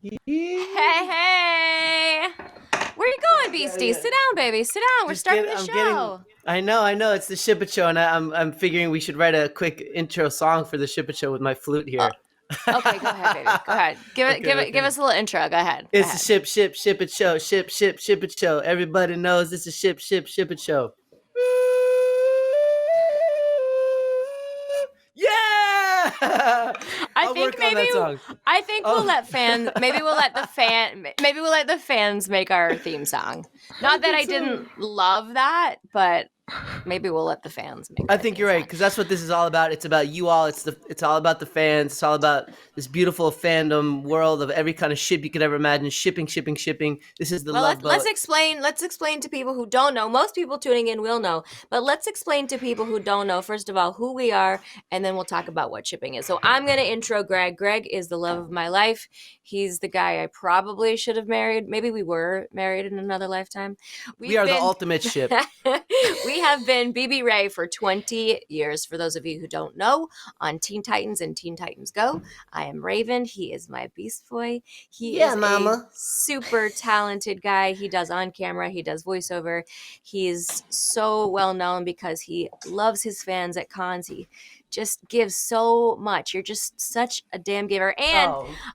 Hey, hey! Where you going, Yeah, Beastie? yeah. Sit down, baby. Sit down. We're Just starting get. the I'm getting. show. I know. It's the Ship It Show, and I'm figuring we should write a quick intro song for the Ship It Show with my flute Uh, here. okay, go ahead, baby. Go ahead. Okay, Give okay. us a little intro. Go ahead. Go It's the ahead. Ship It Show, Ship It Show. Everybody knows it's a Ship It Show. Yeah, I I'll think work on that song. we'll Oh, let fans. Maybe we'll let the fans make our theme song. I Not that think I so. didn't love that, but maybe we'll let the fans make I our think theme you're right song. because that's what this is all about. It's about you all. It's all about the fans. It's all about this beautiful fandom world of every kind of ship you could ever imagine. Shipping, shipping, shipping. This is the Well, love let's boat. explain. Let's explain to people who don't know. Most people tuning in will know, but let's explain to people who don't know. First of all, who we are, and then we'll talk about what shipping is. So I'm gonna intro Greg. Greg is the love of my life. He's the guy I probably should have married. Maybe we were married in another lifetime. We We've are the been ultimate ship. we have been BB Ray for 20 years. For those of you who don't know, on Teen Titans and Teen Titans Go, I am Raven. He is my Beast Boy. He Yeah, is a mama. super talented guy. He does on camera, he does voiceover. He's so well known because he loves his fans at cons. He just gives so much. You're just such a damn giver. And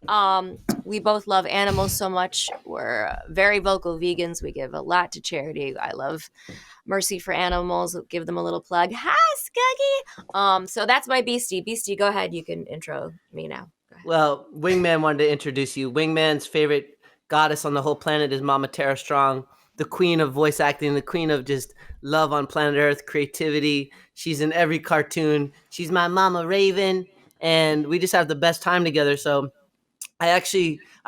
Oh, we both love animals so much. We're very vocal vegans. We give a lot to charity. I love Mercy for Animals. Give them a little plug. Hi, Skuggy. So that's my Beastie. Beastie, go ahead. You can intro me now. Go ahead. well, Wingman wanted to introduce you. Wingman's favorite goddess on the whole planet is Mama Tara Strong, the queen of voice acting, the queen of just love on planet Earth, creativity. She's in every cartoon. She's my Mama Raven, and we just have the best time together. So I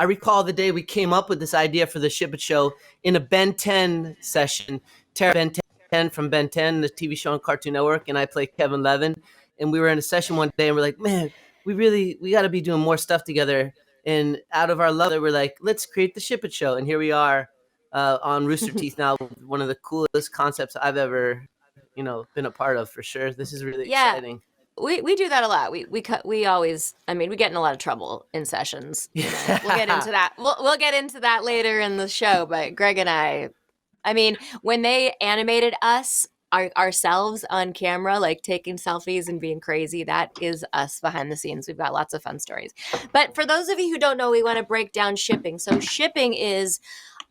recall the day we came up with this idea for the Ship It Show in a Ben 10 session. Tara Ben 10 from Ben 10, the TV show on Cartoon Network, and I play Kevin Levin. And we were in a session one day and we're like, man, we got to be doing more stuff together. And out of our love, we're like, let's create the Ship It Show. And here we are on Rooster Teeth now, one of the coolest concepts I've ever, been a part of for sure. This is really Yeah, exciting. we do that a lot. We always. I mean, we get in a lot of trouble in sessions. You know, we'll get into Yeah. that. We'll get into that later in the show. But Greg and I mean, when they animated us ourselves on camera, like taking selfies and being crazy, that is us behind the scenes. We've got lots of fun stories. But for those of you who don't know, we want to break down shipping. So shipping is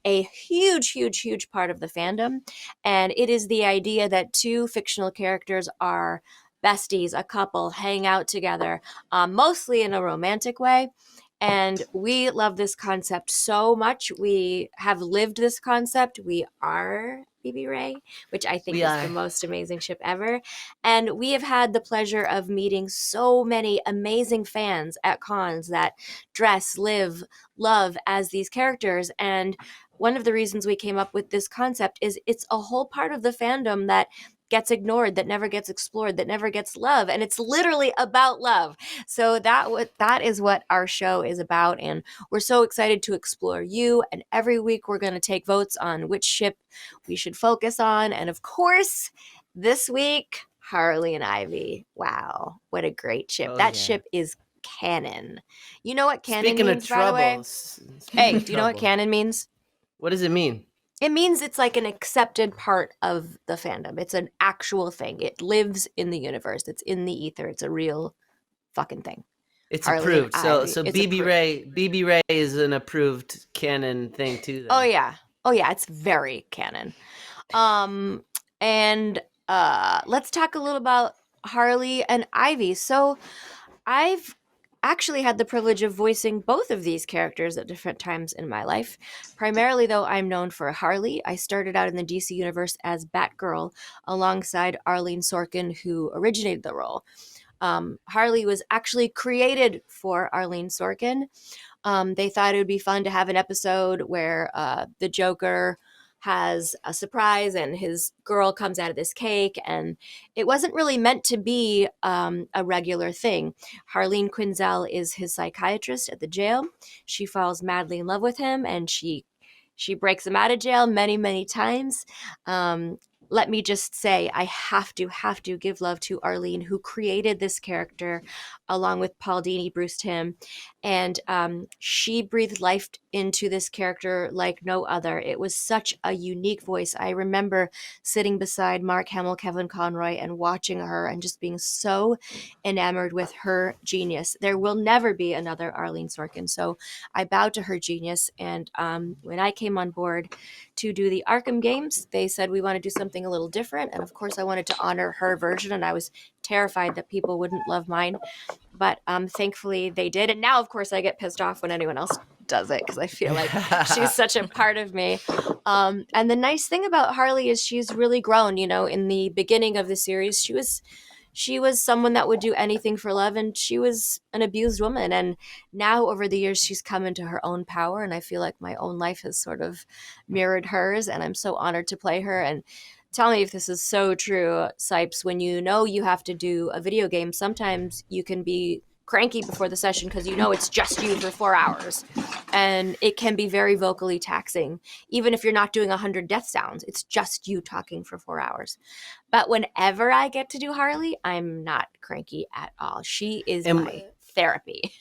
a huge, huge, huge part of the fandom. And it is the idea that two fictional characters are besties, a couple, hang out together, mostly in a romantic way. And we love this concept so much. We have lived this concept. We are BB Ray, which I think We is the are. most amazing ship ever. And we have had the pleasure of meeting so many amazing fans at cons that dress, live, love as these characters. And one of the reasons we came up with this concept is it's a whole part of the fandom that gets ignored, that never gets explored, that never gets love, and it's literally about love. So that is what our show is about, and we're so excited to explore you. And every week we're going to take votes on which ship we should focus on, and of course, this week Harley and Ivy. Wow, what a great ship! Oh, That yeah. ship is canon. You know what canon Speaking of means, by the way? trouble, speaking Hey, of do you know what trouble, canon means? what does it mean? It means it's like an accepted part of the fandom. It's an actual thing. It lives in the universe. It's in the ether. It's a real fucking thing. It's Harley and approved. So Ivy. so It's BB approved. Ray BB Ray is an approved canon thing too. Oh Then yeah. Oh yeah, it's very canon. Um and let's talk a little about Harley and Ivy. So I've actually had the privilege of voicing both of these characters at different times in my life. Primarily, though, I'm known for Harley. I started out in the DC universe as Batgirl alongside Arlene Sorkin, who originated the role. Harley was actually created for Arlene Sorkin. They thought it would be fun to have an episode where the Joker has a surprise and his girl comes out of this cake, and it wasn't really meant to be a regular thing. Harleen Quinzel is his psychiatrist at the jail. She falls madly in love with him, and she breaks him out of jail many, many times. let me just say, I have to give love to Arlene, who created this character along with Paul Dini, Bruce Timm. And she breathed life into this character like no other. It was such a unique voice. I remember sitting beside Mark Hamill, Kevin Conroy, and watching her and just being so enamored with her genius. There will never be another Arlene Sorkin. So I bowed to her genius. And when I came on board to do the Arkham games, they said we want to do something a little different. And of course, I wanted to honor her version. And I was terrified that people wouldn't love mine. But thankfully, they did. And now, of course, I get pissed off when anyone else does it because I feel like she's such a part of me. And the nice thing about Harley is she's really grown. You know, in the beginning of the series, she was someone that would do anything for love, and she was an abused woman. And now over the years she's come into her own power, and I feel like my own life has sort of mirrored hers, and I'm so honored to play her. And tell me if this is so true, Cipes, when you know you have to do a video game, sometimes you can be cranky before the session because you know it's just you for 4 hours, and it can be very vocally taxing. Even if you're not doing 100 death sounds, it's just you talking for 4 hours. But whenever I get to do Harley, I'm not cranky at all. She is and my therapy.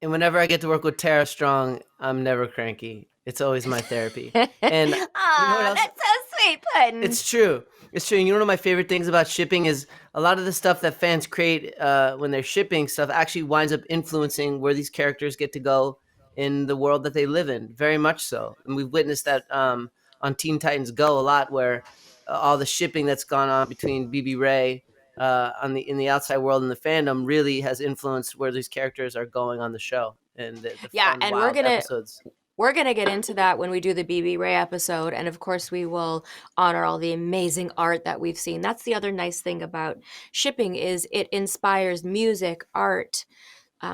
and whenever I get to work with Tara Strong, I'm never cranky. It's always my therapy. And you know what Aw, else? that's so sweet, Puddin'. It's true. It's true. And you know, one of my favorite things about shipping is a lot of the stuff that fans create when they're shipping stuff actually winds up influencing where these characters get to go in the world that they live in. Very much so. And we've witnessed that on Teen Titans Go a lot, where all the shipping that's gone on between BB Ray in the outside world and the fandom really has influenced where these characters are going on the show and the Yeah, fun, and we're wild gonna episodes. we're gonna get into that when we do the BB Ray episode, and of course we will honor all the amazing art that we've seen. That's the other nice thing about shipping is it inspires music, art,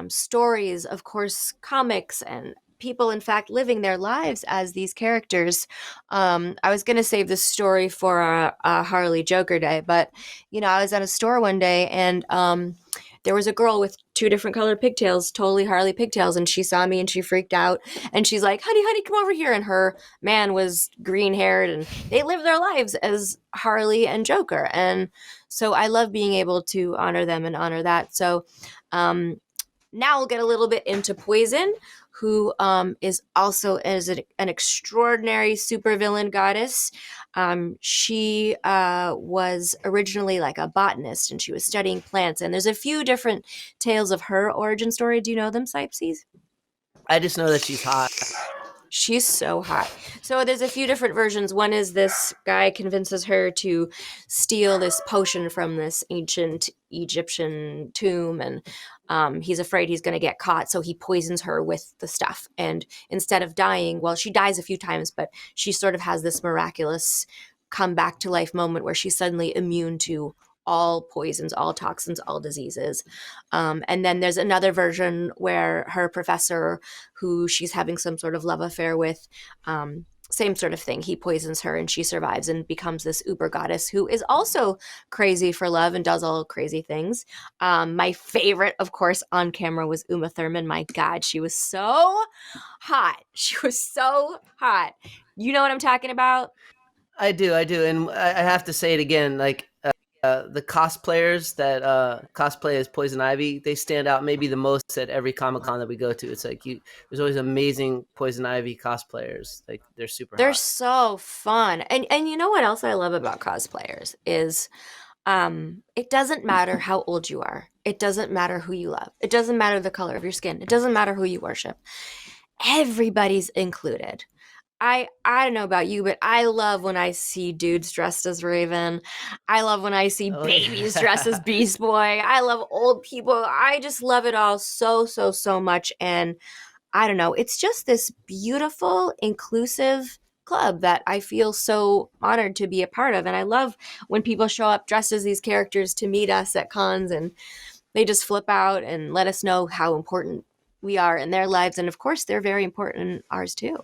stories, of course, comics, and people, in fact, living their lives as these characters. I was going to save this story for a Harley Joker Day, but, I was at a store one day and there was a girl with two different colored pigtails, totally Harley pigtails, and she saw me and she freaked out and she's like, honey, honey, come over here. And her man was green haired and they live their lives as Harley and Joker. And so I love being able to honor them and honor that. So, now we'll get a little bit into Poison, who is also an extraordinary supervillain goddess. She was originally like a botanist, and she was studying plants. And there's a few different tales of her origin story. Do you know them, Cipes? I just know that she's hot. She's so hot. So there's a few different versions. One is this guy convinces her to steal this potion from this ancient Egyptian tomb, and he's afraid he's going to get caught, so he poisons her with the stuff. And instead of dying, well, she dies a few times, but she sort of has this miraculous come back to life moment where she's suddenly immune to all poisons, all toxins, all diseases. And then there's another version where her professor, who she's having some sort of love affair with, same sort of thing. He poisons her and she survives and becomes this uber goddess who is also crazy for love and does all crazy things. My favorite, of course, on camera was Uma Thurman. My God, she was so hot. She was so hot. You know what I'm talking about? I do, and I have to say it again. Like the cosplayers that cosplay as Poison Ivy, they stand out maybe the most at every Comic Con that we go to. It's like there's always amazing Poison Ivy cosplayers. Like they're super They're hot. so fun. And you know what else I love about cosplayers is it doesn't matter how old you are. It doesn't matter who you love. It doesn't matter the color of your skin. It doesn't matter who you worship. Everybody's included. I don't know about you, but I love when I see dudes dressed as Raven. I love when I see Oh babies dressed as yeah. Beast Boy. I love old people. I just love it all so so so much. And I don't know, it's just this beautiful, inclusive club that I feel so honored to be a part of. And I love when people show up dressed as these characters to meet us at cons and they just flip out and let us know how important we are in their lives. And of course, they're very important in ours too.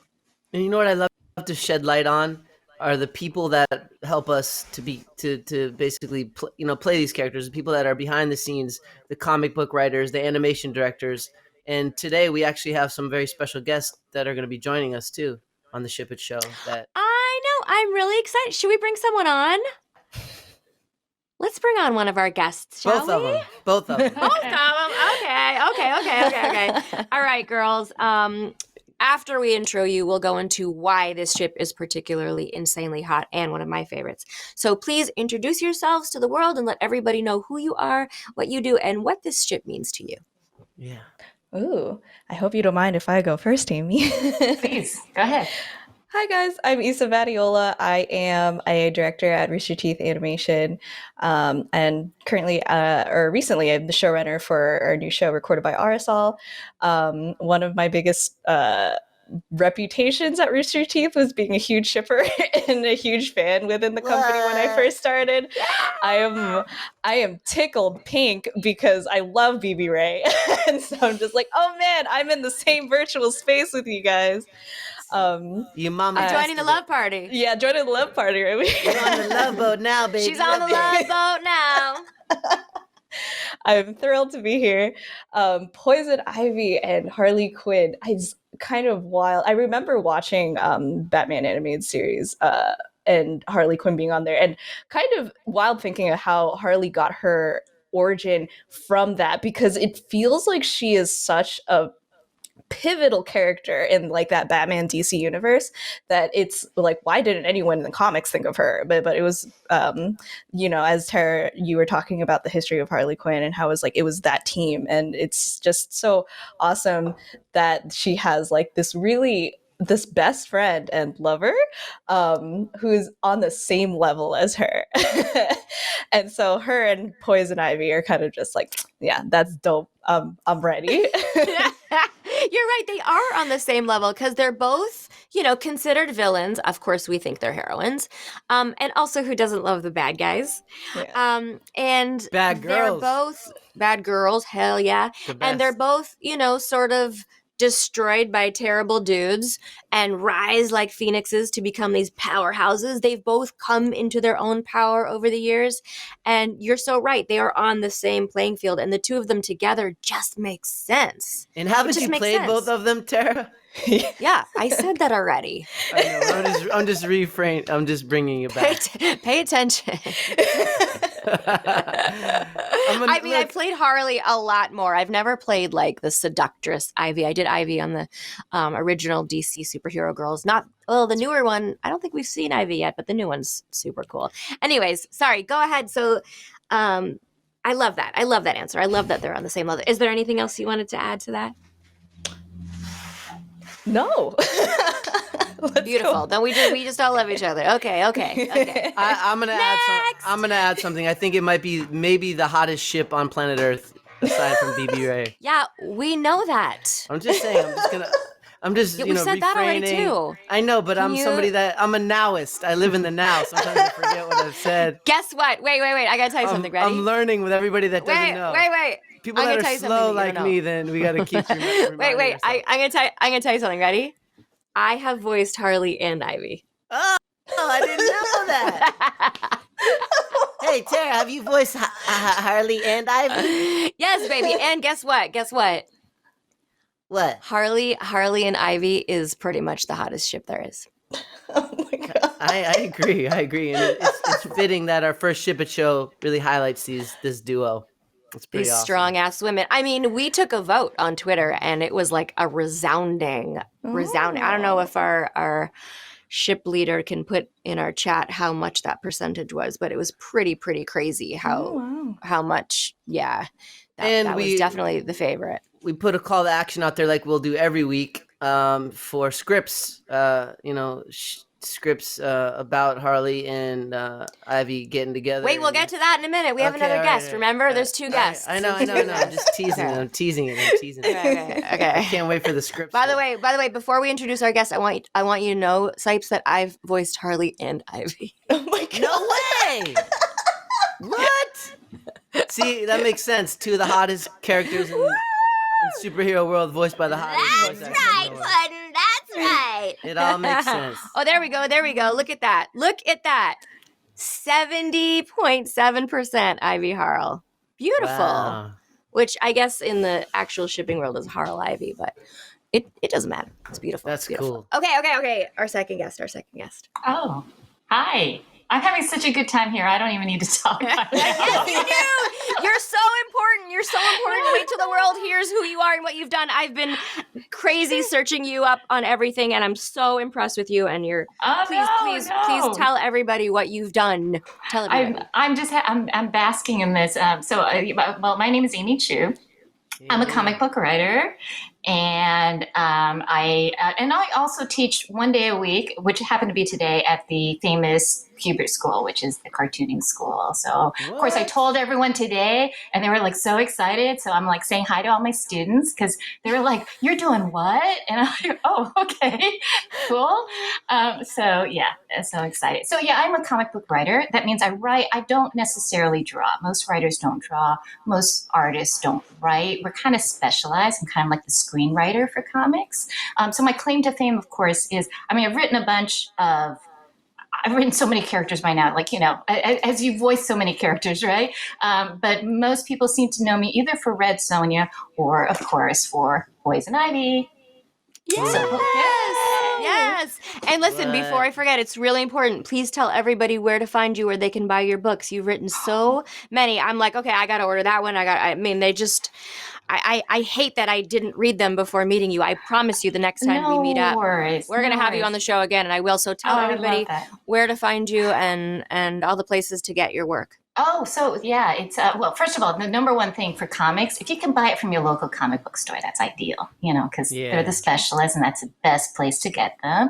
And you know what I love to shed light on are the people that help us to basically play these characters. The people that are behind the scenes, the comic book writers, the animation directors. And today we actually have some very special guests that are going to be joining us too on the Ship It show. That I'm really excited. Should we bring someone on? Let's bring on one of our guests, shall Both of we? them. Both of them. Both of them. Okay. All right, girls. After we intro you, we'll go into why this ship is particularly insanely hot and one of my favorites. So please introduce yourselves to the world and let everybody know who you are, what you do, and what this ship means to you. Yeah. Ooh, I hope you don't mind if I go first, Amy. Please, go ahead. Hi guys, I'm Yssa Badiola. I am a director at Rooster Teeth Animation, and currently, or recently, I'm the showrunner for our new show, Recorded by RSL. One of my biggest reputations at Rooster Teeth was being a huge shipper and a huge fan within the company when I first started. I am tickled pink because I love BB Ray, and so I'm just like, oh man, I'm in the same virtual space with you guys. You mama Joining the love party. Yeah, joining the love party, right? You're on the love boat now, baby. She's on the love boat now. I'm thrilled to be here. Poison Ivy and Harley Quinn. Kind of wild. I remember watching Batman animated series and Harley Quinn being on there, and kind of wild thinking of how Harley got her origin from that, because it feels like she is such a pivotal character in like that Batman DC universe that it's like, why didn't anyone in the comics think of her? But it was as Tara, you were talking about the history of Harley Quinn and how it was that team, and it's just so awesome that she has like this best friend and lover who's on the same level as her. And so her and Poison Ivy are kind of just like, yeah, that's dope. I'm ready. You're right. They are on the same level because they're both, considered villains. Of course, we think they're heroines. And also, who doesn't love the bad guys? Yeah. And Bad they're girls. both bad girls. Hell yeah. The And they're best. both, sort of destroyed by terrible dudes and rise like phoenixes to become these powerhouses. They've both come into their own power over the years. And you're so right. They are on the same playing field. And the two of them together just makes sense. And haven't just you makes played sense. both of them, Tara? Yeah, I said that already. I know. I'm just refrain. I'm just bringing you back. Pay attention. I played Harley a lot more. I've never played like the seductress Ivy. I did Ivy on the original DC superhero girls. The newer one. I don't think we've seen Ivy yet, but the new one's super cool. Anyways, sorry. Go ahead. So, I love that. I love that answer. I love that they're on the same level. Is there anything else you wanted to add to that? No. Beautiful. Then we just all love each other. Okay. I'm gonna add something. I think it might be maybe the hottest ship on planet Earth aside from BB Ray. Yeah, we know that. I'm just saying. I'm just Yeah, we said that already refraining. too. I know, but I'm a nowist. I live in the now. Sometimes I forget what I've said. Guess what? Wait. I gotta tell you something. Ready? I'm learning with everybody that doesn't know. Wait. People that are slow like me, then we gotta keep. Wait. I'm gonna tell you something. Ready? I have voiced Harley and Ivy. Oh, I didn't know that. Hey, Tara, have you voiced Harley and Ivy? Yes, baby. And guess what? What? Harley and Ivy is pretty much the hottest ship there is. Oh my god. I agree. And it's fitting that our first Ship It show really highlights this duo. It's pretty These awesome. strong ass women. I mean, we took a vote on Twitter and it was like a resounding. I don't know if our ship leader can put in our chat how much that percentage was, but it was pretty crazy how much. Yeah, that was definitely the favorite. We put a call to action out there like we'll do every week for scripts. Scripts about Harley and Ivy getting together. Wait, we'll get to that in a minute. We have another guest. Right. Remember, there's two guests. I know. I'm just teasing it. I'm teasing it. Okay. I can't wait for the script. By the way, before we introduce our guest, I want you to know, Cipes, that I've voiced Harley and Ivy. Oh my god! No way! What? See, that makes sense. Two of the hottest characters in superhero world, voiced by the hottest. That's right, Puddin'. That's right. It all makes sense. Oh, there we go. Look at that. 70.7% Ivy Harl. Beautiful. Wow. Which I guess in the actual shipping world is Harl Ivy, but It doesn't matter. It's beautiful. That's It's beautiful. cool. Okay. Our second guest. Oh, hi. I'm having such a good time here. I don't even need to talk. Yes, you do. You're so important. You're so important. Wait till the world hears who you are and what you've done. I've been crazy searching you up on everything, and I'm so impressed with you. And you're please tell everybody what you've done. Tell everybody. I'm basking in this. Well, my name is Amy Chu. I'm a comic book writer, and I also teach one day a week, which happened to be today at the famous Hubert School, which is the cartooning school. So of course I told everyone today, and they were like so excited. So I'm like saying hi to all my students because they were like, "You're doing what?" And I'm like, "Oh, okay, cool." So excited. So yeah, I'm a comic book writer. That means I write. I don't necessarily draw. Most writers don't draw. Most artists don't write. We're kind of specialized. I'm kind of like the screenwriter for comics. So my claim to fame, of course, is I've written so many characters by now, as you voice so many characters, right? But most people seem to know me either for Red Sonja or, of course, for Poison Ivy. Yes. And listen, before I forget, it's really important. Please tell everybody where to find you, where they can buy your books. You've written so many. I'm like, okay, I got to order that one. I hate that I didn't read them before meeting you. I promise you the next time we meet up, we're going to have you on the show again, and I will. So tell everybody where to find you and all the places to get your work. Oh, so yeah, it's well, first of all, the number one thing for comics, if you can buy it from your local comic book store, that's ideal, because they're the specialists and that's the best place to get them.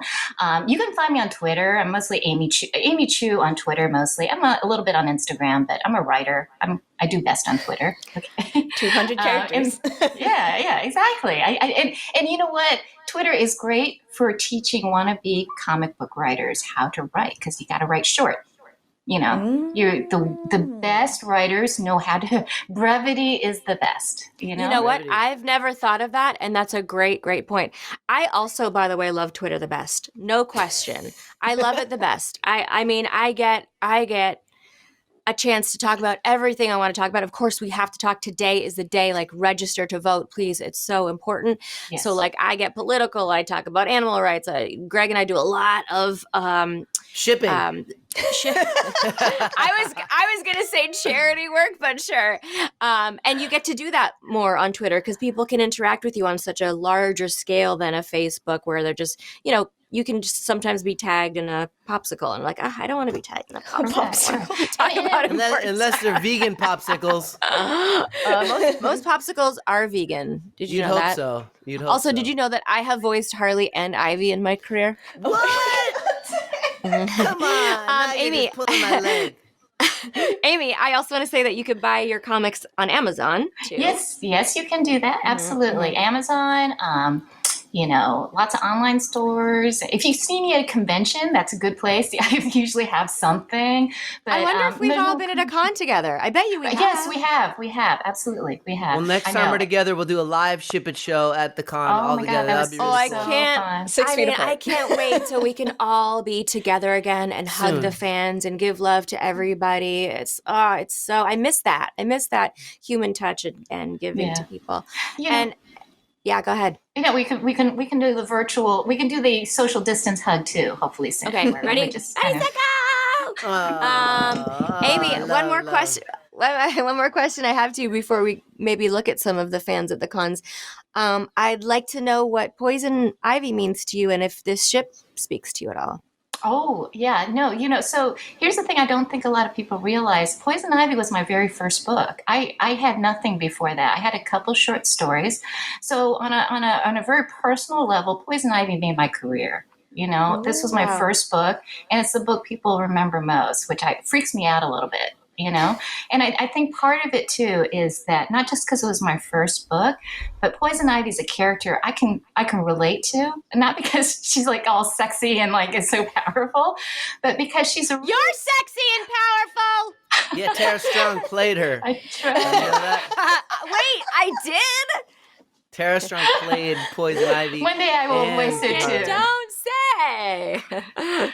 You can find me on Twitter. I'm mostly Amy Chu on Twitter mostly. I'm a little bit on Instagram, but I'm a writer. I do best on Twitter. Okay. 200 characters. Yeah, exactly. And you know what? Twitter is great for teaching wannabe comic book writers how to write because you got to write short. You're the best writers know how to. Brevity is the best. You know what? I've never thought of that, and that's a great point. I also, by the way, love Twitter the best. No question. I love it the best. I get a chance to talk about everything I want to talk about. Of course, we have to talk. Today is the day, register to vote, please. It's so important. Yes. So I get political. I talk about animal rights. Greg and I do a lot of shipping. I was going to say charity work, but sure. And you get to do that more on Twitter because people can interact with you on such a larger scale than a Facebook where they're just, you can just sometimes be tagged in a popsicle and I don't want to be tagged in a popsicle. Talk about unless they're vegan popsicles. Most popsicles are vegan. Did you know that? You'd hope also, so. Did you know that I have voiced Harley and Ivy in my career? What? Come on, Amy. Just pulling my leg. Amy, I also want to say that you could buy your comics on Amazon too. Yes, you can do that. Absolutely. Amazon, lots of online stores. If you see me at a convention, that's a good place. I usually have something. But I wonder if we've all been at a con together. I bet you we have. Yes, we have. We have. Absolutely. We have. Well, next time we're together, we'll do a live Ship It show at the con all together. That'd be really cool. I can't. 6 feet apart. I can't wait till we can all be together again and hug the fans and give love to everybody. It's so, I miss that. I miss that human touch and giving to people. Yeah, go ahead. We can do the virtual. We can do the social distance hug too. Hopefully soon. Okay, ready? Amy, one more question. One more question I have to you before we maybe look at some of the fans at the cons. I'd like to know what Poison Ivy means to you, and if this ship speaks to you at all. Oh, yeah. No, so here's the thing I don't think a lot of people realize. Poison Ivy was my very first book. I had nothing before that. I had a couple short stories. So on a very personal level, Poison Ivy made my career. This was my first book, and it's the book people remember most, which freaks me out a little bit. And I think part of it too is that not just because it was my first book, but Poison Ivy's a character I can relate to, and not because she's all sexy and is so powerful, but because she's You're sexy and powerful. Yeah, Tara Strong played her. I tried. Wait, I did? Tara Strong played Poison Ivy. One day I will voice it too. Don't say.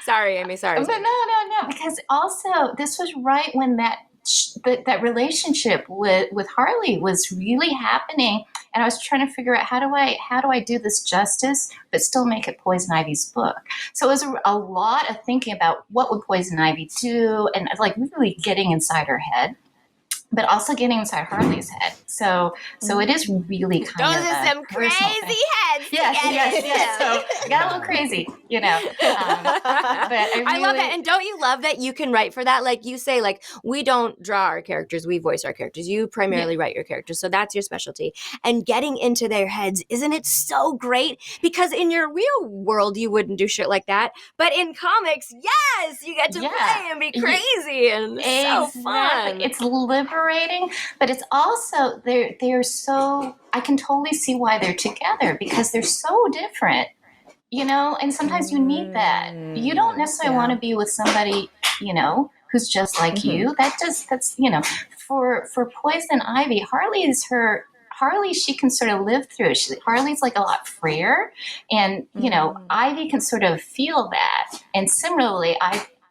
Sorry, Amy. Sorry. But no. Because also this was right when that relationship with Harley was really happening, And I was trying to figure out how do I do this justice, but still make it Poison Ivy's book. So it was a lot of thinking about what would Poison Ivy do, and like really getting inside her head, but also getting inside Harley's head. So it is really kind Those of are some crazy heads. Yes. So I got a little crazy, but I love that. And don't you love that you can write for that? Like you say, like, we don't draw our characters, we voice our characters. You primarily write your characters. So that's your specialty. And getting into their heads, isn't it so great? Because in your real world, you wouldn't do shit like that. But in comics, yes, you get to play and be crazy. And it's so fun. It's liberating, but it's also, they're so, I can totally see why they're together, because they're so different. And sometimes you need that. You don't necessarily want to be with somebody, who's just like you. For Poison Ivy, Harley, she can sort of live through it. Harley's like a lot freer, and, Ivy can sort of feel that. And similarly,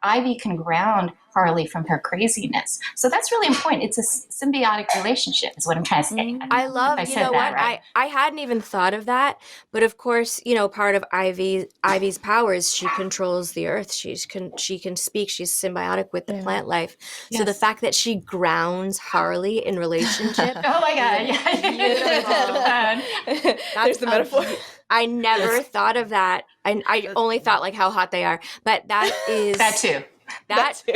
Ivy can ground Harley from her craziness. So that's really important. It's a symbiotic relationship is what I'm trying to say. I love, right. I hadn't even thought of that. But of course, part of Ivy's powers, she controls the earth. She can speak. She's symbiotic with the plant life. Yes. So the fact that she grounds Harley in relationship. Oh my God. Yeah. There's the metaphor. I never thought of that. I only thought like how hot they are. But that is... That too. Yeah. It's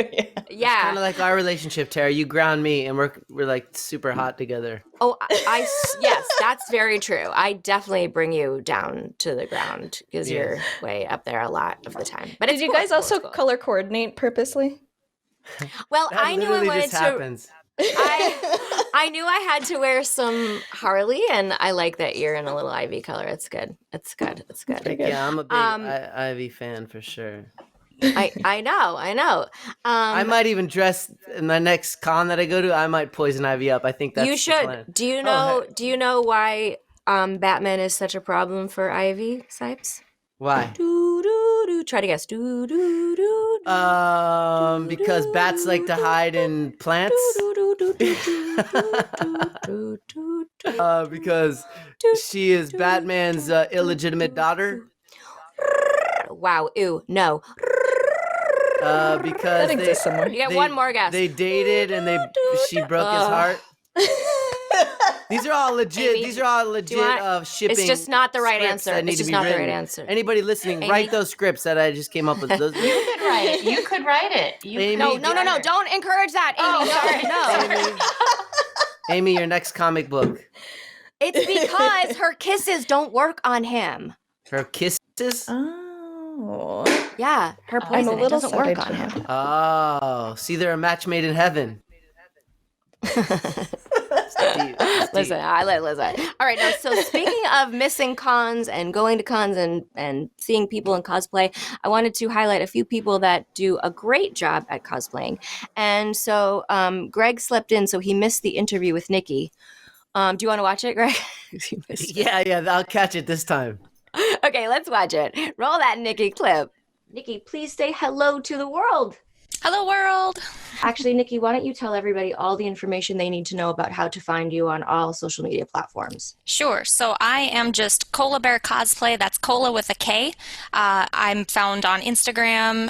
kind of like our relationship, Tara. You ground me, and we're like super hot together. Oh, yes, that's very true. I definitely bring you down to the ground because you're way up there a lot of the time. But did you guys also color coordinate purposely? Well, I knew I wanted just happens. I knew I had to wear some Harley, and I like that you're in a little Ivy color. It's good. It's good. Yeah, I'm a big Ivy fan for sure. I know. I might even dress in my next con that I go to. I might Poison Ivy up. I think that's you should. The plan. Do you know? Do you know why Batman is such a problem for Ivy, Cipes? Why? Try to guess. Because bats like to hide in plants. Because she is Batman's illegitimate daughter. Wow. Ew. No. Because that exists somewhere. You get one more guess. They dated and she broke his heart. These are all legit. Amy, these are all legit shipping. It's just not the right answer. It's just not the right answer. Anybody listening, write those scripts that I just came up with. Those. You could write it. Amy, no. Don't encourage that, Amy. Sorry. No. Amy, your next comic book. It's because her kisses don't work on him. Her kisses? Oh. Yeah, her poison doesn't work on him. Oh, see, they're a match made in heaven. Listen. All right, now, so speaking of missing cons and going to cons and seeing people in cosplay, I wanted to highlight a few people that do a great job at cosplaying. And so Greg slept in, so he missed the interview with Nikki. Do you want to watch it, Greg? Yeah, I'll catch it this time. Okay, let's watch it. Roll that Nikki clip. Nikki, please say hello to the world. Hello, world. Actually, Nikki, why don't you tell everybody all the information they need to know about how to find you on all social media platforms? Sure. So I am just Cola Bear Cosplay. That's Cola with a K. I'm found on Instagram,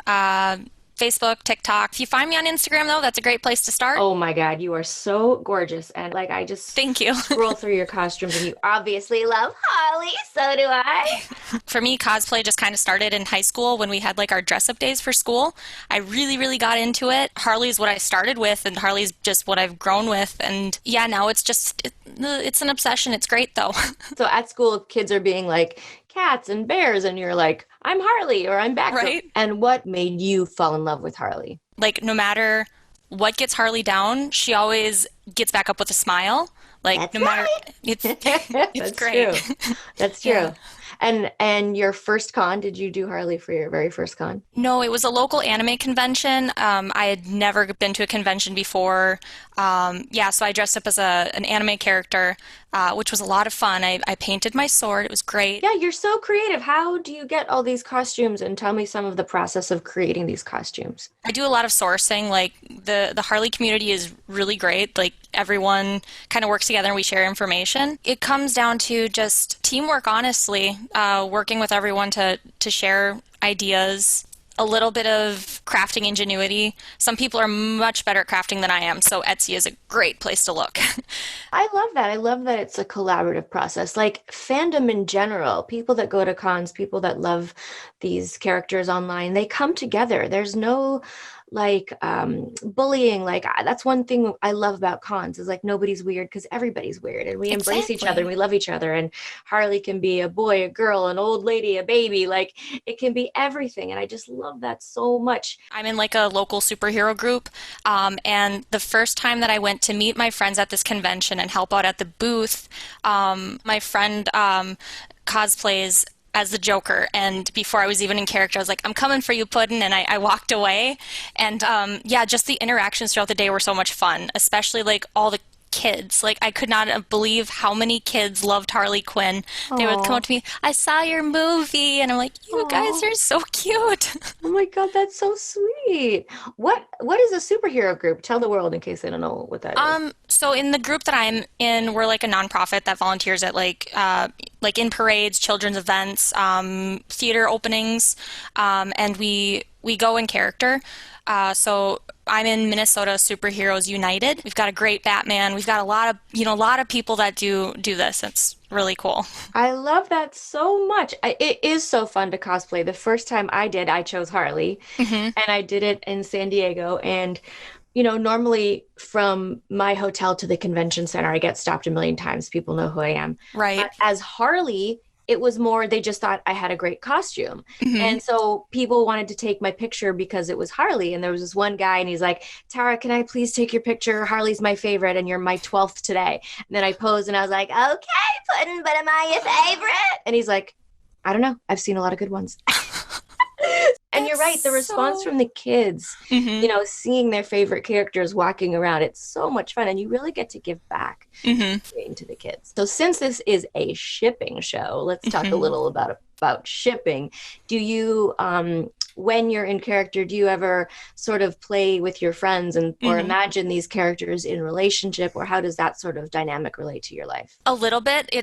Facebook, TikTok. If you find me on Instagram, though, that's a great place to start. Oh my God, you are so gorgeous. And I just thank you. Scroll through your costumes and you obviously love Harley. So do I. For me, cosplay just kind of started in high school when we had our dress up days for school. I really, really got into it. Harley's what I started with, and Harley's just what I've grown with. And yeah, now it's just, it's an obsession. It's great, though. So at school, kids are being like cats and bears, and you're like, I'm Harley, or I'm Batgirl. Right. And what made you fall in love with Harley? No matter what gets Harley down, she always gets back up with a smile. That's matter, it's That's great. True. That's true. Yeah. And your first con, did you do Harley for your very first con? No, it was a local anime convention. I had never been to a convention before. So I dressed up as an anime character. which was a lot of fun. I painted my sword. It was great. Yeah, you're so creative. How do you get all these costumes? And tell me some of the process of creating these costumes. I do a lot of sourcing. Like the Harley community is really great. Like everyone kind of works together and we share information. It comes down to just teamwork, honestly, working with everyone to share ideas, a little bit of crafting ingenuity. Some people are much better at crafting than I am, so Etsy is a great place to look. I love that. I love that it's a collaborative process. Like fandom in general, people that go to cons, people that love these characters online, they come together. There's no like bullying. Like that's one thing I love about cons is like nobody's weird because everybody's weird and we embrace each other and we love each other. And Harley can be a boy, a girl, an old lady, a baby. Like it can be everything. And I just love that so much. I'm in like a local superhero group, and the first time that I went to meet my friends at this convention and help out at the booth, my friend cosplays as the Joker, and before I was even in character, I was like, I'm coming for you, Puddin', and I walked away. And yeah, just the interactions throughout the day were so much fun, especially like all the kids. Like I could not believe how many kids loved Harley Quinn. They would come up to me, I saw your movie, and I'm like, you guys are so cute. Oh my God, that's so sweet. What is a superhero group? Tell the world in case they don't know what that is. So in the group that I'm in, we're like a nonprofit that volunteers at like in parades, children's events, theater openings, and we go in character. So I'm in Minnesota Superheroes United. We've got a great Batman. We've got a lot of people that do this. It's really cool. I love that so much. It is so fun to cosplay. The first time I did, I chose Harley, and I did it in San Diego. And normally from my hotel to the convention center, I get stopped a million times. People know who I am. Right. But as Harley, it was more, they just thought I had a great costume. And so people wanted to take my picture because it was Harley. And there was this one guy and he's like, Tara, can I please take your picture? Harley's my favorite and you're my 12th today. And then I posed and I was like, okay, Puddin', but am I your favorite? And he's like, I don't know. I've seen a lot of good ones. And you're right. The response from the kids, seeing their favorite characters walking around, it's so much fun. And you really get to give back to the kids. So since this is a shipping show, let's talk a little about shipping. Do you, when you're in character, do you ever sort of play with your friends or imagine these characters in relationship, or how does that sort of dynamic relate to your life? A little bit.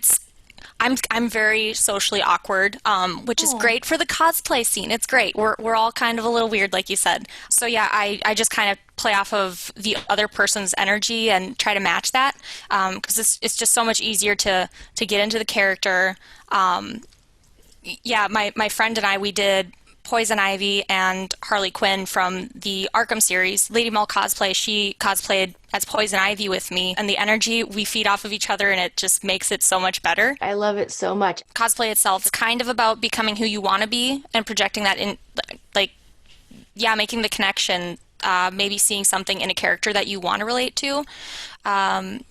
I'm very socially awkward, which is great for the cosplay scene. It's great. We're all kind of a little weird, like you said. So yeah, I just kind of play off of the other person's energy and try to match that, because it's just so much easier to get into the character. Yeah, my friend and I, we did Poison Ivy and Harley Quinn from the Arkham series. Lady Mel Cosplay, she cosplayed as Poison Ivy with me, and the energy, we feed off of each other and it just makes it so much better. I love it so much. Cosplay itself is kind of about becoming who you want to be and projecting that in, like, yeah, making the connection, maybe seeing something in a character that you want to relate to, and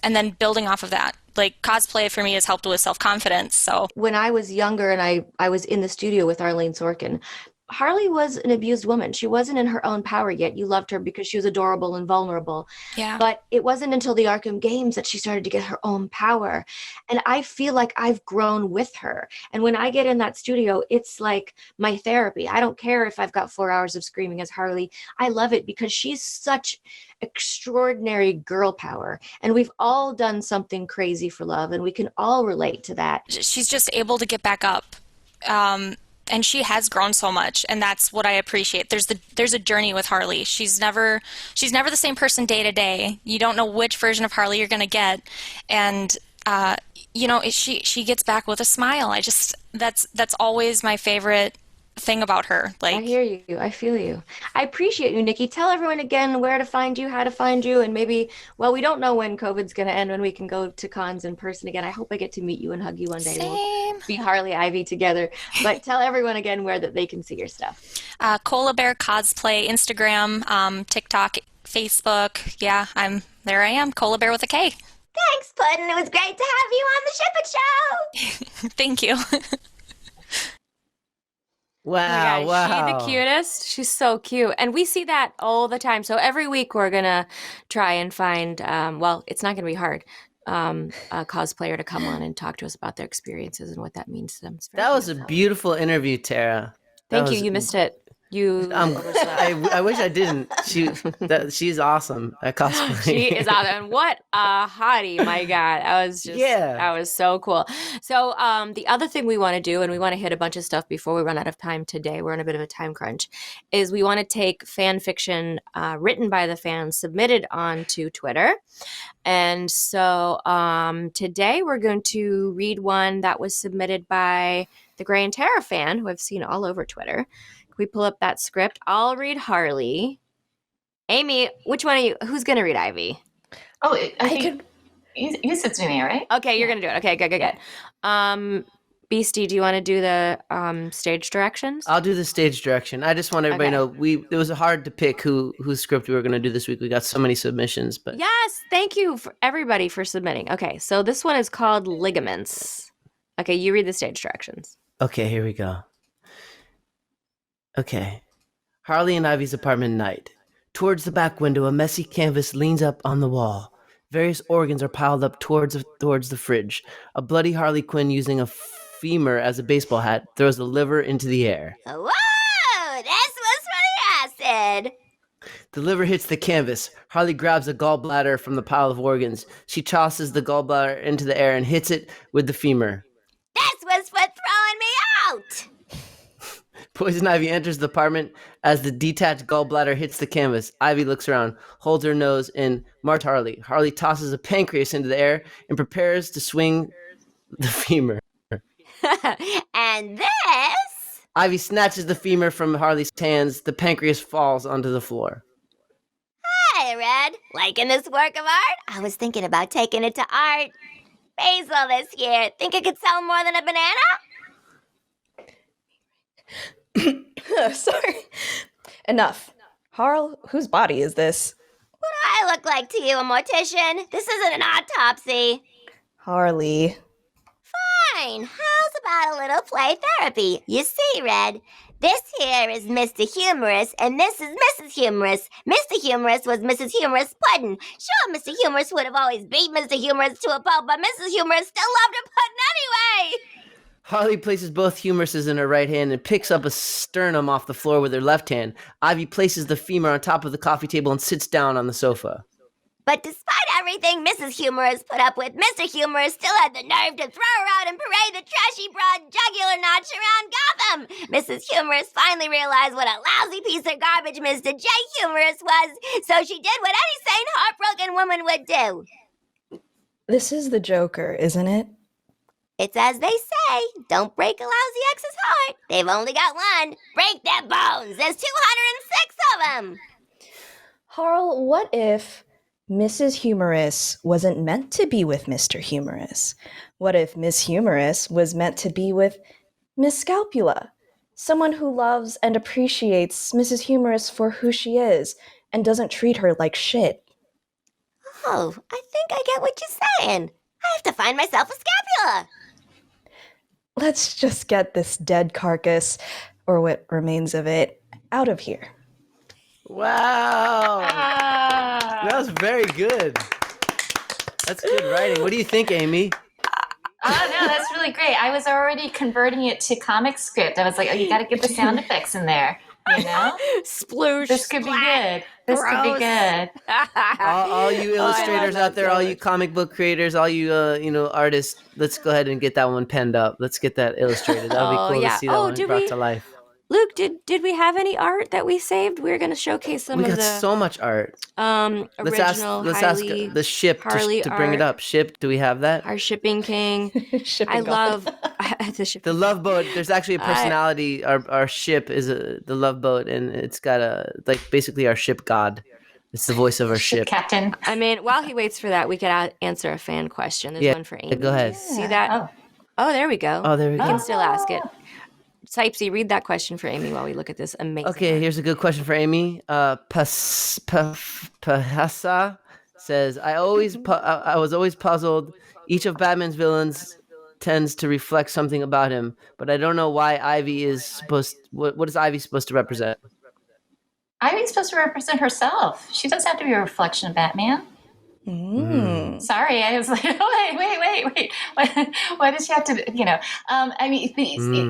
then building off of that. Like cosplay for me has helped with self-confidence. So when I was younger and I was in the studio with Arlene Sorkin, Harley was an abused woman. She wasn't in her own power yet. You loved her because she was adorable and vulnerable. Yeah. But it wasn't until the Arkham games that she started to get her own power. And I feel like I've grown with her. And when I get in that studio, it's like my therapy. I don't care if I've got 4 hours of screaming as Harley. I love it because she's such extraordinary girl power. And we've all done something crazy for love, and we can all relate to that. She's just able to get back up. And she has grown so much, and that's what I appreciate. There's a journey with Harley. She's never the same person day to day. You don't know which version of Harley you're gonna get, and she gets back with a smile. That's always my favorite thing about her. Like, I hear you. I feel you. I appreciate you, Nikki. Tell everyone again where to find you, how to find you, and maybe, well, we don't know when COVID's going to end, when we can go to cons in person again. I hope I get to meet you and hug you one day. Same. We'll be Harley Ivy together. But tell everyone again where that they can see your stuff. Cola Bear Cosplay, Instagram, TikTok, Facebook. Yeah, there I am, Cola Bear with a K. Thanks, Puddin'. It was great to have you on the Ship It Show. Thank you. Wow, Oh my wow. gosh, she the cutest. She's so cute. And we see that all the time. So every week we're going to try and find, well, it's not going to be hard. a cosplayer to come on and talk to us about their experiences and what that means to them. It's very That was a beautiful. beautiful interview, Tara. Thank you. You missed it. You overslept. I wish I didn't. She's awesome at cosplay. She is awesome. What a hottie, my God. That was so cool. So the other thing we want to do, and we want to hit a bunch of stuff before we run out of time today, we're on a bit of a time crunch, is we want to take fan fiction written by the fans, submitted onto Twitter. And so today we're going to read one that was submitted by the Gray and Tara fan, who I've seen all over Twitter. Can we pull up that script? I'll read Harley. Amy, which one of you? Who's going to read Ivy? Oh, I think you said to me, right? Okay, you're going to do it. Okay, good. Beastie, do you want to do the stage directions? I'll do the stage direction. I just want everybody to know it was hard to pick whose script we were going to do this week. We got so many submissions, but yes, thank you for everybody for submitting. Okay, so this one is called Ligaments. Okay, you read the stage directions. Okay, here we go. Okay. Harley and Ivy's apartment night. Towards the back window, a messy canvas leans up on the wall. Various organs are piled up towards the fridge. A bloody Harley Quinn using a femur as a baseball hat throws the liver into the air. Whoa! This was for the acid! The liver hits the canvas. Harley grabs a gallbladder from the pile of organs. She tosses the gallbladder into the air and hits it with the femur. This was for throwing me out! Poison Ivy enters the apartment as the detached gallbladder hits the canvas. Ivy looks around, holds her nose, and marks Harley. Harley tosses a pancreas into the air and prepares to swing the femur. And this? Ivy snatches the femur from Harley's hands. The pancreas falls onto the floor. Hey, Red. Liking this work of art? I was thinking about taking it to art Basil this year. Think it could sell more than a banana? Sorry. Enough. Harl, whose body is this? What do I look like to you, a mortician? This isn't an autopsy. Harley. Fine. How's about a little play therapy? You see, Red, this here is Mr. Humorous, and this is Mrs. Humorous. Mr. Humorous was Mrs. Humorous Puddin'. Sure, Mr. Humorous would have always beat Mr. Humorous to a pulp, but Mrs. Humorous still loved her puddin' anyway. Harley places both humeruses in her right hand and picks up a sternum off the floor with her left hand. Ivy places the femur on top of the coffee table and sits down on the sofa. But despite everything Mrs. Humorous put up with, Mr. Humorous still had the nerve to throw her out and parade the trashy broad jugular notch around Gotham. Mrs. Humorous finally realized what a lousy piece of garbage Mr. J. Humorous was, so she did what any sane, heartbroken woman would do. This is the Joker, isn't it? It's as they say, don't break a lousy ex's heart. They've only got one. Break their bones. There's 206 of them. Harl, what if Mrs. Humorous wasn't meant to be with Mr. Humorous? What if Miss Humorous was meant to be with Miss Scalpula? Someone who loves and appreciates Mrs. Humorous for who she is and doesn't treat her like shit. Oh, I think I get what you're saying. I have to find myself a scapula. Let's just get this dead carcass, or what remains of it, out of here. Wow. That was very good. That's good writing. What do you think, Amy? Oh, no, that's really great. I was already converting it to comic script. I was like, oh, you got to get the sound effects in there, you know? Sploosh. This could be good. This could be good. all you illustrators out there, all you comic book creators, all you artists, let's go ahead and get that one penned up. Let's get that illustrated. That would be cool to see that one brought to life. Luke, did we have any art that we saved? We were going to showcase some we of the... We got so much art. Let's ask the ship to bring it up. Ship, do we have that? Our shipping king. I love the ship. The Love Boat. There's actually a personality. Our ship is the Love Boat, and it's got basically our ship god. It's the voice of our ship. Captain. I mean, while he waits for that, we could answer a fan question. There's one for Amy. Go ahead. See that? Oh, there we go. Oh, there we go. We can still ask it. Cipesy, read that question for Amy while we look at this amazing. Okay, here's a good question for Amy. Pahasa says, I was always puzzled. Each of Batman's villains tends to reflect something about him, but I don't know why Ivy is supposed. What is Ivy supposed to represent? Ivy's supposed to represent herself. She doesn't have to be a reflection of Batman. Sorry, I was like, wait. Why does she have to, I mean,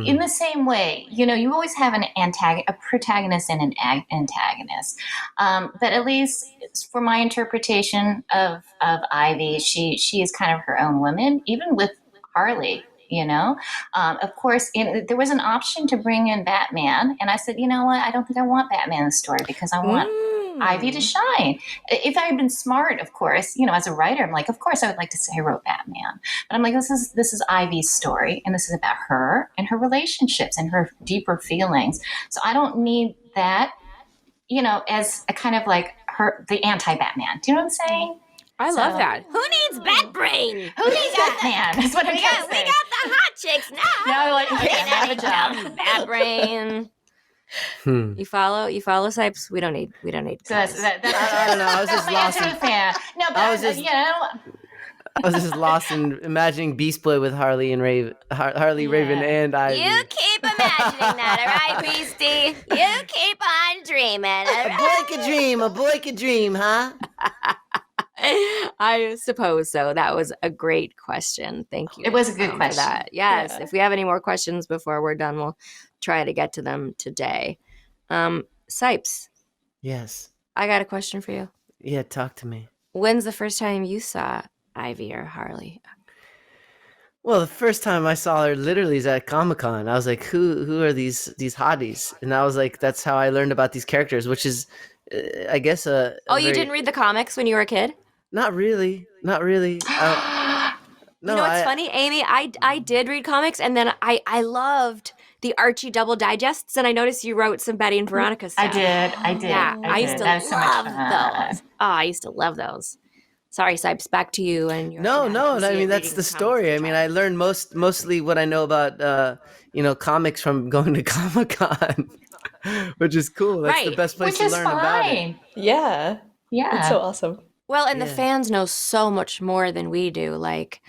in the same way, you always have a protagonist and an antagonist. But at least for my interpretation of Ivy, she is kind of her own woman, even with Harley. Of course, there was an option to bring in Batman, and I said, you know what? I don't think I want Batman in the story because I want Ivy to shine. If I had been smart, of course, as a writer, I'm like, of course, I would like to say I wrote Batman, but I'm like, this is Ivy's story, and this is about her and her relationships and her deeper feelings. So I don't need that, as a kind of like the anti-Batman. Do you know what I'm saying? I love that. Who needs Batbrain? Who needs Batman? That's what I'm saying. We got the hot chicks now. No, like, okay, I'm out of a job. Batbrain. You follow Cipes? We don't need. So that's I don't know. I was just lost. Fan. No, but I was just lost in imagining Beast Boy with Harley and Harley, Raven, and Ivy. You keep imagining that, all right, Beastie? You keep on dreaming, all right? A boy could dream, huh? I suppose so. That was a great question. Thank you. It was a good question. For that. Yes. Yeah. If we have any more questions before we're done, we'll try to get to them today. Cipes, Yes. I got a question for you. Yeah, talk to me. When's the first time you saw Ivy or Harley? Well, the first time I saw her literally is at Comic-Con. I was like, who are these hotties? And I was like, that's how I learned about these characters, which is, I guess, you didn't read the comics when you were a kid? Not really. No, You know what's funny, Amy? I did read comics, and then I loved the Archie double digests, and I noticed you wrote some Betty and Veronica stuff. I did. Yeah, I used to That was so much love fun. those. Oh, I used to love those. Sorry, Cipes, back to you and your. No. I mean, that's the story. I mean, I learned mostly what I know about comics from going to Comic-Con, which is cool. That's the best place Which to is learn about it. fine. Yeah. Yeah. It's so awesome. Well, and the Yeah. fans know so much more than we do. Like,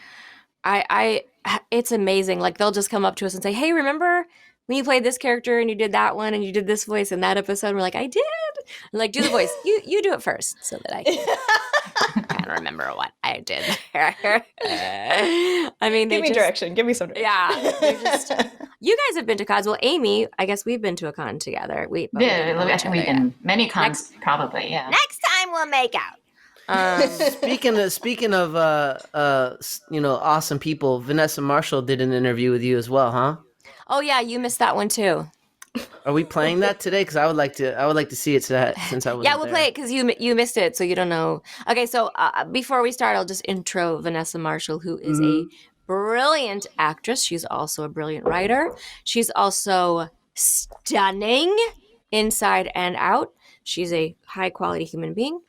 it's amazing. Like, they'll just come up to us and say, "Hey, remember when you played this character and you did that one and you did this voice in that episode?" And we're like, "I did." And like, do the voice. You do it first, so that I can kind of remember what I did. I mean, Give me direction. Give me some direction. Yeah, they're just. You guys have been to cons. Well, Amy, I guess we've been to a con together. We've We've been many cons, probably. Yeah. Next time we'll make out. Speaking of awesome people, Vanessa Marshall did an interview with you as well, huh? Oh yeah, you missed that one too. Are we playing that today? Because I would like to see it since I was. Yeah, we'll play it because you missed it, so you don't know. Okay, so before we start, I'll just intro Vanessa Marshall, who is a brilliant actress. She's also a brilliant writer. She's also stunning inside and out. She's a high quality human being.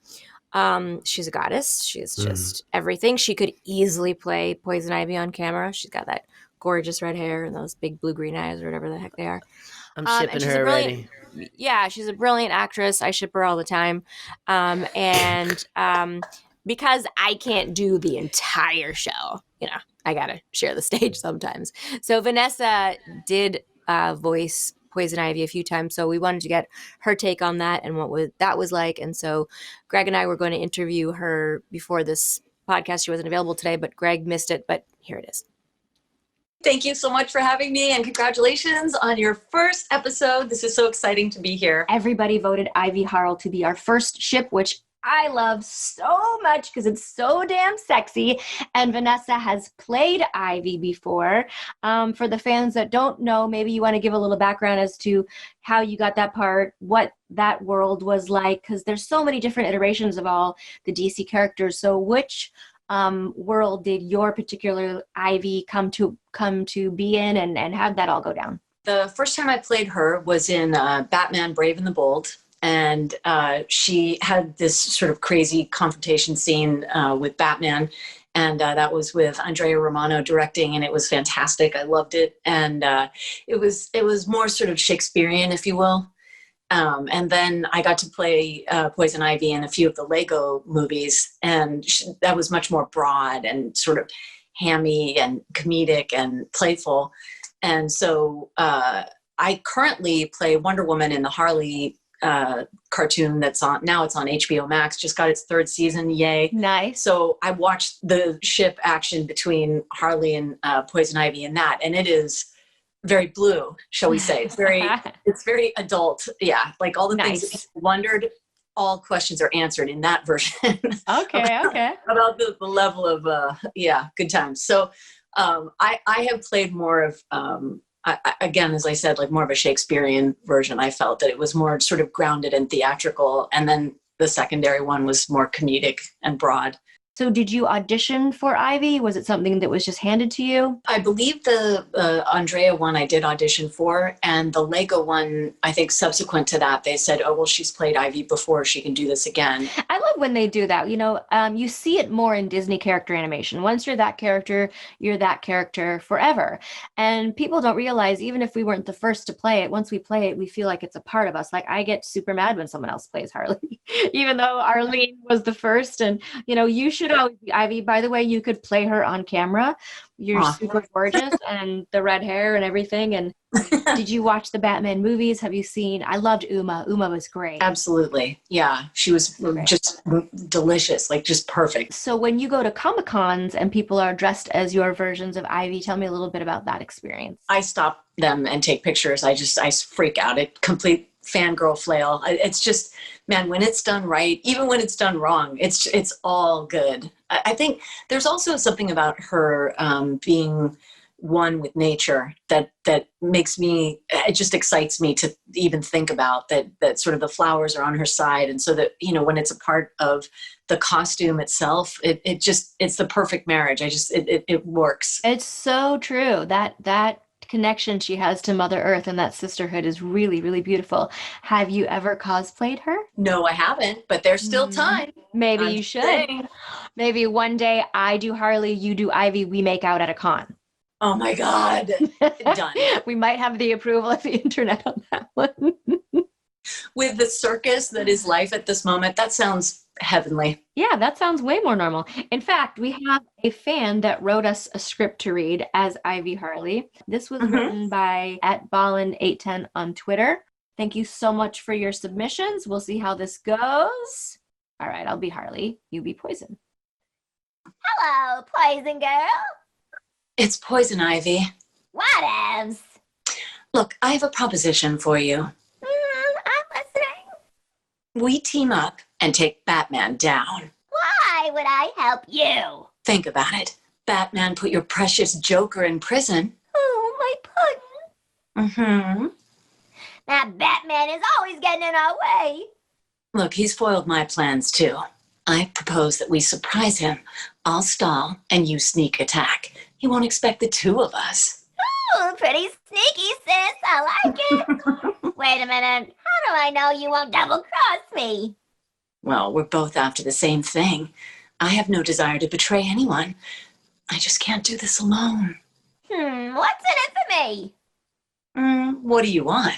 She's a goddess. She's just everything. She could easily play Poison Ivy on camera. She's got that gorgeous red hair and those big blue-green eyes or whatever the heck they are. I'm shipping her already. Yeah, she's a brilliant actress. I ship her all the time. Because I can't do the entire show, I got to share the stage sometimes. So Vanessa did voice Poison Ivy a few times, so we wanted to get her take on that and what that was like. And so Greg and I were going to interview her before this podcast. She wasn't available today, but Greg missed it, but here it is. Thank you so much for having me, and congratulations on your first episode. This is so exciting to be here. Everybody voted Ivy Harl to be our first ship, which I love so much because it's so damn sexy. And Vanessa has played Ivy before. For the fans that don't know, maybe you want to give a little background as to how you got that part, what that world was like, because there's so many different iterations of all the DC characters. So which world did your particular Ivy come to be in, and how'd that all go down? The first time I played her was in Batman Brave and the Bold. And she had this sort of crazy confrontation scene with Batman. And that was with Andrea Romano directing, and it was fantastic. I loved it. And it was more sort of Shakespearean, if you will. And then I got to play Poison Ivy in a few of the Lego movies. And that was much more broad and sort of hammy and comedic and playful. And so I currently play Wonder Woman in the Harley cartoon that's on now. It's on HBO Max. Just got its third season. Yay! Nice. So I watched the ship action between Harley and Poison Ivy in that, and it is very blue, shall we say? It's very adult. Yeah, like all the things that you wondered. All questions are answered in that version. Okay. About the level of good times. So I have played more of again, as I said, like more of a Shakespearean version. I felt that it was more sort of grounded and theatrical, and then the secondary one was more comedic and broad. So did you audition for Ivy? Was it something that was just handed to you? I believe the Andrea one I did audition for, and the Lego one, I think subsequent to that, they said, oh, well, she's played Ivy before, she can do this again. I love when they do that. You know, you see it more in Disney character animation. Once you're that character forever. And people don't realize, even if we weren't the first to play it, once we play it, we feel like it's a part of us. Like I get super mad when someone else plays Harley, even though Arlene was the first. And, you know, you should always be Ivy. By the way, you could play her on camera. You're super gorgeous and the red hair and everything. And did you watch the Batman movies? Have you seen? I loved Uma. Uma was great. Absolutely. Yeah. She was just delicious, like just perfect. So when you go to Comic-Cons and people are dressed as your versions of Ivy, tell me a little bit about that experience. I stop them and take pictures. I freak out. It complete fangirl flail. It's just, man, when it's done right, even when it's done wrong, it's all good. I think there's also something about her being one with nature that makes me, it just excites me to even think about that sort of the flowers are on her side. And so that, you know, when it's a part of the costume itself, it's the perfect marriage. It works. It's so true. That connection she has to Mother Earth and that sisterhood is really, really beautiful. Have you ever cosplayed her? No, I haven't, but there's still time. Maybe you should. Maybe one day I do Harley, you do Ivy, we make out at a con. Oh my God. Done. We might have the approval of the internet on that one. With the circus that is life at this moment, that sounds heavenly. Yeah, that sounds way more normal. In fact, we have a fan that wrote us a script to read as Ivy Harley. This was written by @Ballin810 on Twitter. Thank you so much for your submissions. We'll see how this goes. All right, I'll be Harley. You be Poison. Hello, Poison Girl. It's Poison Ivy. Whatevs. Look, I have a proposition for you. I'm listening. We team up and take Batman down. Why would I help you? Think about it. Batman put your precious Joker in prison. Oh, my pudding. Mm-hmm. That Batman is always getting in our way. Look, he's foiled my plans too. I propose that we surprise him. I'll stall and you sneak attack. He won't expect the two of us. Ooh, pretty sneaky, sis. I like it. Wait a minute. How do I know you won't double-cross me? Well, we're both after the same thing. I have no desire to betray anyone. I just can't do this alone. What's in it for me? What do you want?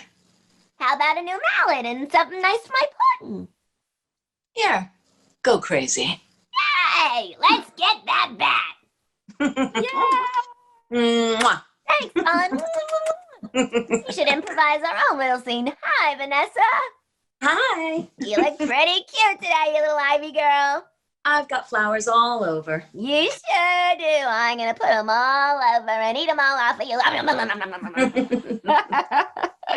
How about a new mallet and something nice for my pudding? Here, go crazy. Hey, let's get that bat. Mwah. Thanks, hon. We should improvise our own little scene. Hi, Vanessa. Hi. You look pretty cute today, you little Ivy girl. I've got flowers all over. You sure do. I'm going to put them all over and eat them all off of you.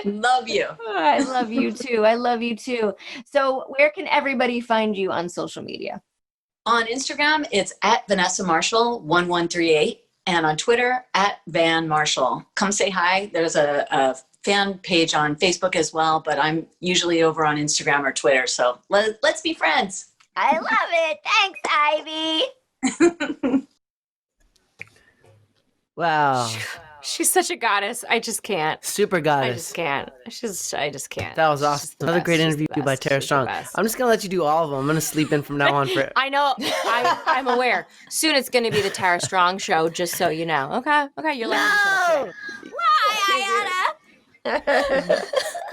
Love you. I love you too. I love you too. So where can everybody find you on social media? On Instagram, it's @Vanessa Marshall 1138, and on Twitter @Van Marshall. Come say hi. There's a fan page on Facebook as well, but I'm usually over on Instagram or Twitter. So let's be friends. I love it. Thanks, Ivy. Wow. She's such a goddess. I just can't. Super I goddess. just can't. I just can't. That was She's awesome. the Another best. great She's interview the by best. Tara She's the Strong. best. I'm just going to let you do all of them. I'm going to sleep in from now on. I know. I'm aware. Soon it's going to be the Tara Strong show, just so you know. Okay? Okay, you're allowed to No. Why, Ayana?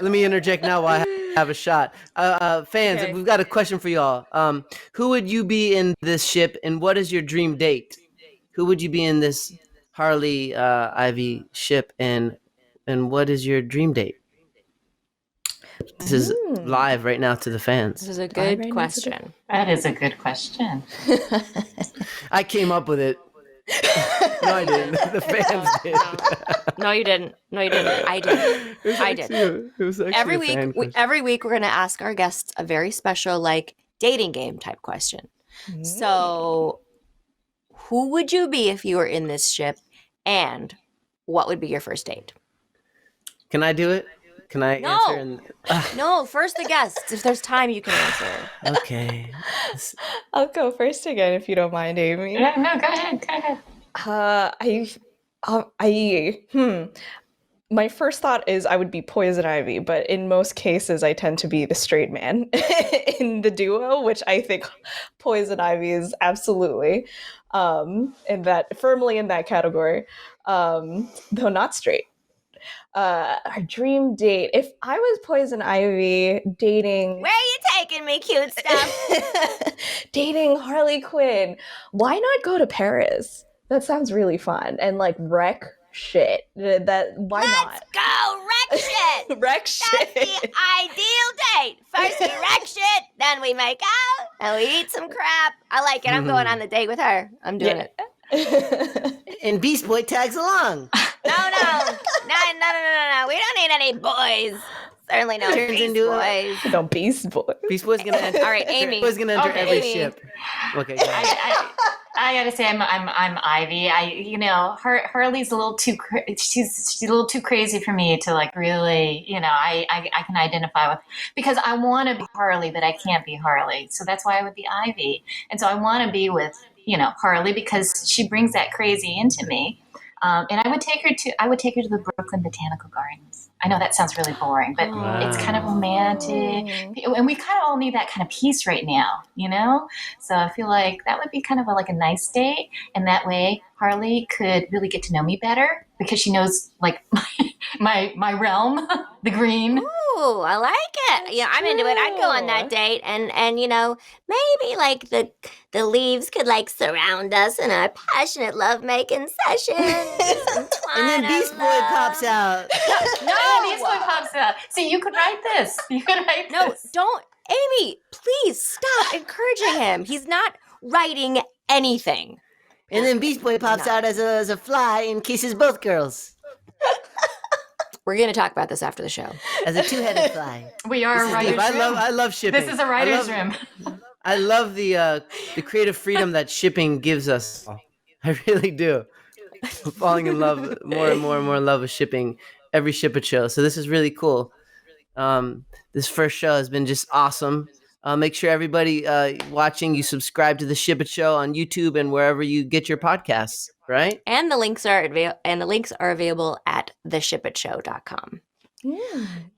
Let me interject now while I have a shot. Fans, Okay. we've got a question for y'all. Who would you be in this ship, and what is your dream date? Who would you be in this Harley Ivy ship, and what is your dream date? This is live right now to the fans. This is a Live good right next to the- question. That is a good question. I came up with it. No, I didn't. The fans did. No, you didn't. No, you didn't. I did. I did. It was actually Every a fan week, question. every week, we're going to ask our guests a very special, like, dating game type question. So, who would you be if you were in this ship, and what would be your first date? Can I do it? Can I No. answer? And, No, first the guests. If there's time, you can answer. okay. I'll go first again if you don't mind, Amy. No, go ahead. My first thought is I would be Poison Ivy, but in most cases I tend to be the straight man in the duo, which I think Poison Ivy is absolutely firmly in that category, though not straight. Our dream date. If I was Poison Ivy dating Where are you taking me, cute stuff? dating Harley Quinn, why not go to Paris? That sounds really fun and like wreck shit. Why Let's go wreck shit. not? Wreck That's shit. the ideal date. First we wreck shit, then we make out, and we eat some crap. I like it. I'm going on the date with her. I'm doing it. And Beast Boy tags along. No. We don't need any boys. Certainly no Turns beast into boys. No Beast Boy. Beast Boy's gonna enter. All right, Amy. Beast Boy's gonna enter Okay, every Amy. ship. Okay. Go ahead. I gotta say, I'm Ivy. Harley's a little too. She's a little too crazy for me to like really. I can identify with because I want to be Harley, but I can't be Harley. So that's why I would be Ivy. And so I want to be with Harley because she brings that crazy into me. And I would take her to the Brooklyn Botanical Gardens. I know that sounds really boring, but it's kind of romantic. And we kind of all need that kind of peace right now, So I feel like that would be kind of like a nice date. And that way Harley could really get to know me better because she knows like my realm, the green. Ooh, I like it. Yeah, I'm into it. I'd go on that date, and maybe like the leaves could like surround us in a passionate lovemaking session. And then Beast Boy pops out. No, Beast Boy pops out. See, you could write this. No, don't. Amy, please stop encouraging him. He's not writing anything. And then Beast Boy pops out as a fly and kisses both girls We're going to talk about this after the show. as a two-headed fly. We are a writer's room. I love shipping. This is a writer's room. I love the creative freedom that shipping gives us. I really do. I'm falling in love more and more in love with shipping every Ship It show. So this is really cool. This first show has been just awesome. Make sure everybody watching, you subscribe to the Ship It Show on YouTube and wherever you get your podcasts, right? And the links are available at theshipitshow.com.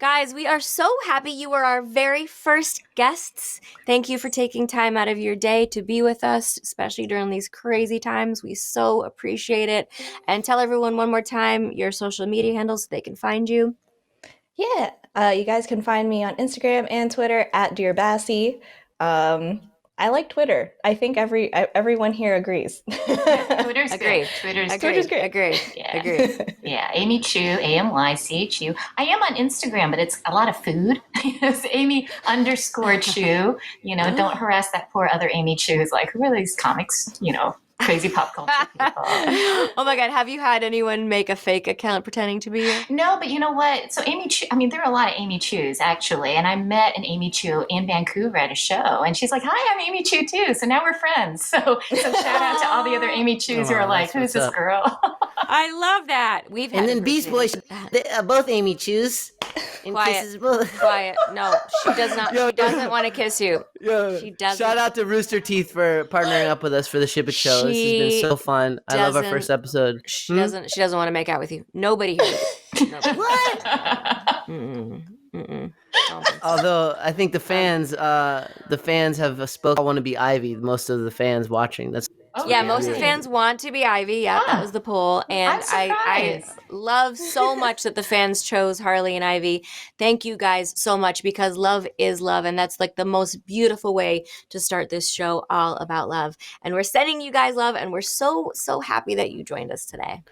Guys, we are so happy you were our very first guests. Thank you for taking time out of your day to be with us, especially during these crazy times. We so appreciate it. And tell everyone one more time your social media handles so they can find you. Yeah, you guys can find me on Instagram and Twitter at Dear Bassie. I like Twitter. I think everyone here agrees. Twitter's Agreed. good. Twitter's great. Agreed. Yeah. Agreed. Yeah, Amy Chu, AMYCHU. I am on Instagram, but it's a lot of food. It's Amy_Chu. Don't harass that poor other Amy Chu who's like, who are these comics? Crazy pop culture people. Oh my God, have you had anyone make a fake account pretending to be you? No, but you know what? So Amy Chu, there are a lot of Amy Chus actually, and I met an Amy Chu in Vancouver at a show, and she's like, "Hi, I'm Amy Chu too." So now we're friends. So shout out to all the other Amy Chus who are like, "Who's this girl?" I love that. We've had And then Beast Boy, both Amy choose. And Quiet. kisses both. Quiet. No, she does not. Yo, She doesn't want to kiss you. She doesn't. Shout out to Rooster Teeth for partnering up with us for the Ship It Show. This has been so fun. I love our doesn't- first episode. She doesn't. She doesn't want to make out with you. Nobody here. Nobody. What? Mm-mm. Mm-mm. Don't think so. Although I think the fans have spoken. I want to be Ivy. Most of the fans watching. That's Yeah, most of the fans want to be Ivy. Yeah, that was the poll. And I'm I surprised. love so much that the fans chose Harley and Ivy. Thank you guys so much because love is love. And that's like the most beautiful way to start this show, all about love. And we're sending you guys love. And we're so, so happy that you joined us today.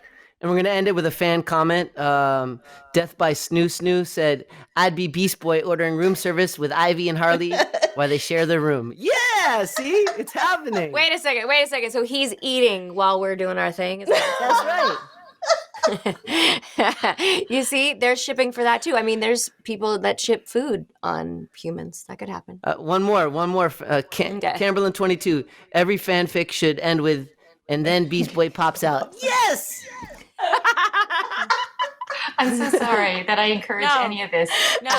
And we're going to end it with a fan comment. Death by Snoo Snoo said, I'd be Beast Boy ordering room service with Ivy and Harley while they share their room. Yeah, see? It's happening. Wait a second. So he's eating while we're doing our thing? Is that That's right. You see, there's shipping for that too. I mean, there's people that ship food on humans. That could happen. One more. Camberlin 22. Every fanfic should end with, and then Beast Boy pops out. Yes! I'm so sorry that I encourage any of this. No,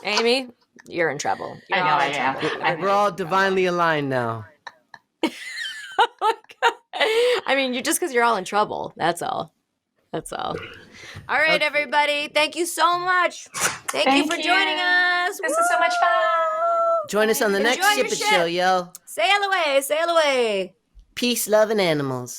Amy, you're in trouble. I know I am. We're all divinely aligned now. I mean, just because you're all in trouble. That's all. All right, everybody. Thank you so much. Thank you for joining us. This is so much fun. Join us on the next Enjoy your Ship It ship. Show, yo. Sail away. Peace, love, and animals.